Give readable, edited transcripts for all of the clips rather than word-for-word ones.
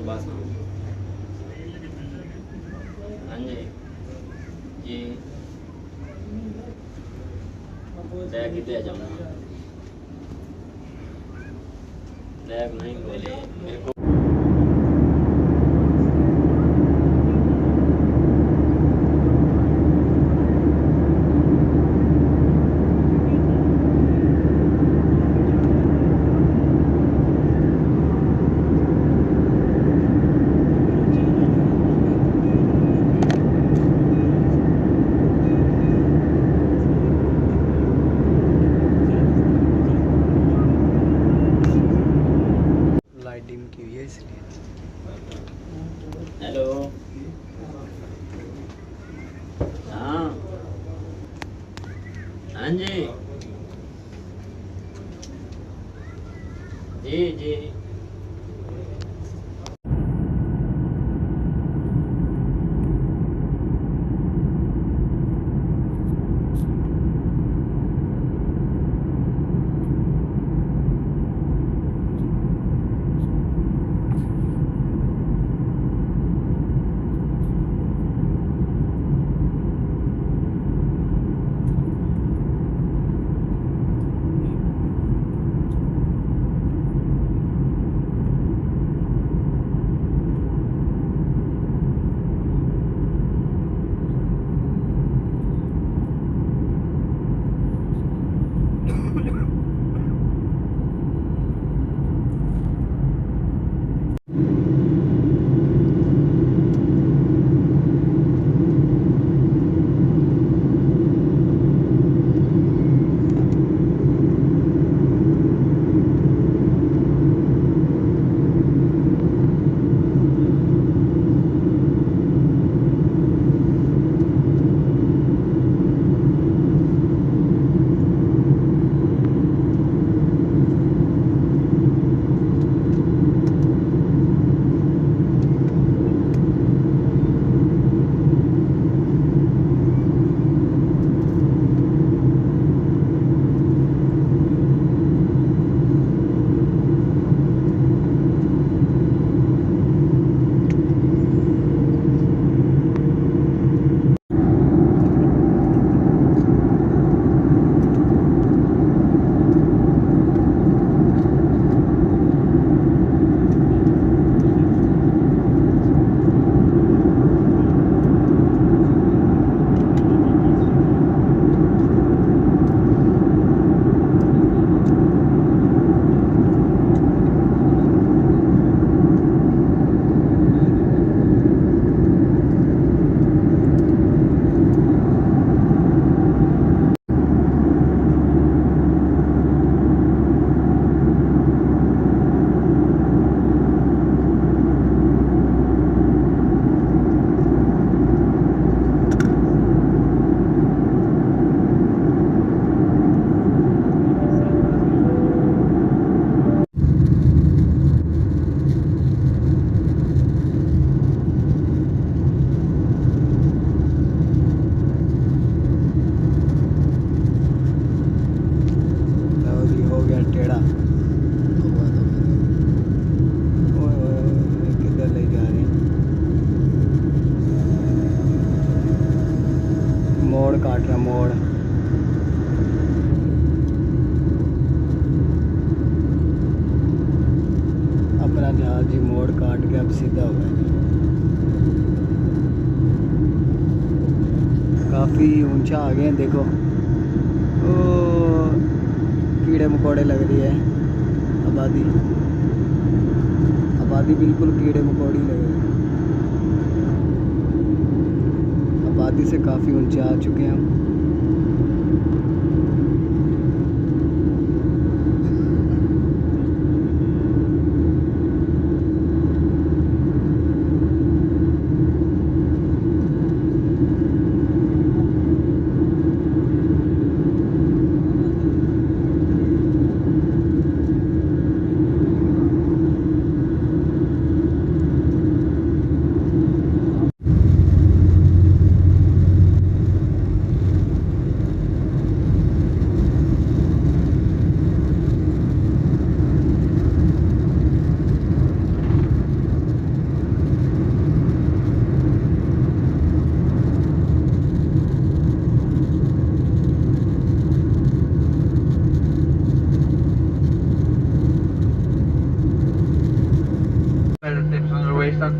बस हाँ जी जी बैग कितने जाऊँगा बैग नहीं बोले मेरे को डिम की हुई है इसलिए। हेलो हाँ हाँ जी जी जी हो गया टेढ़ा। किधर ले जा रहे हैं? मोड़ काट रहा मोड़। अपना जहाज जी मोड़ काट के अब सीधा हुआ है। काफ़ी ऊंचा आ गए हैं देखो। ओ कीड़े मकोड़े लग रही है आबादी। आबादी बिल्कुल कीड़े मकोड़ी लग रही है। आबादी से काफ़ी ऊंचे आ चुके हैं हम।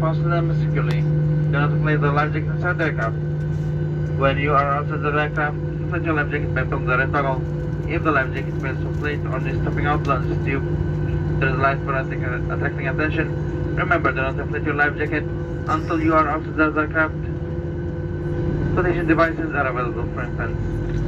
fasten them securely. Do not inflate the life jacket inside the aircraft. When you are outside the aircraft, inflate your life jacket by pulling the red toggle. If the life jacket fails to inflate or is stepping out of the tube, there is a light for attracting attention. Remember, do not inflate your life jacket until you are outside the aircraft. Flotation devices are available for infants.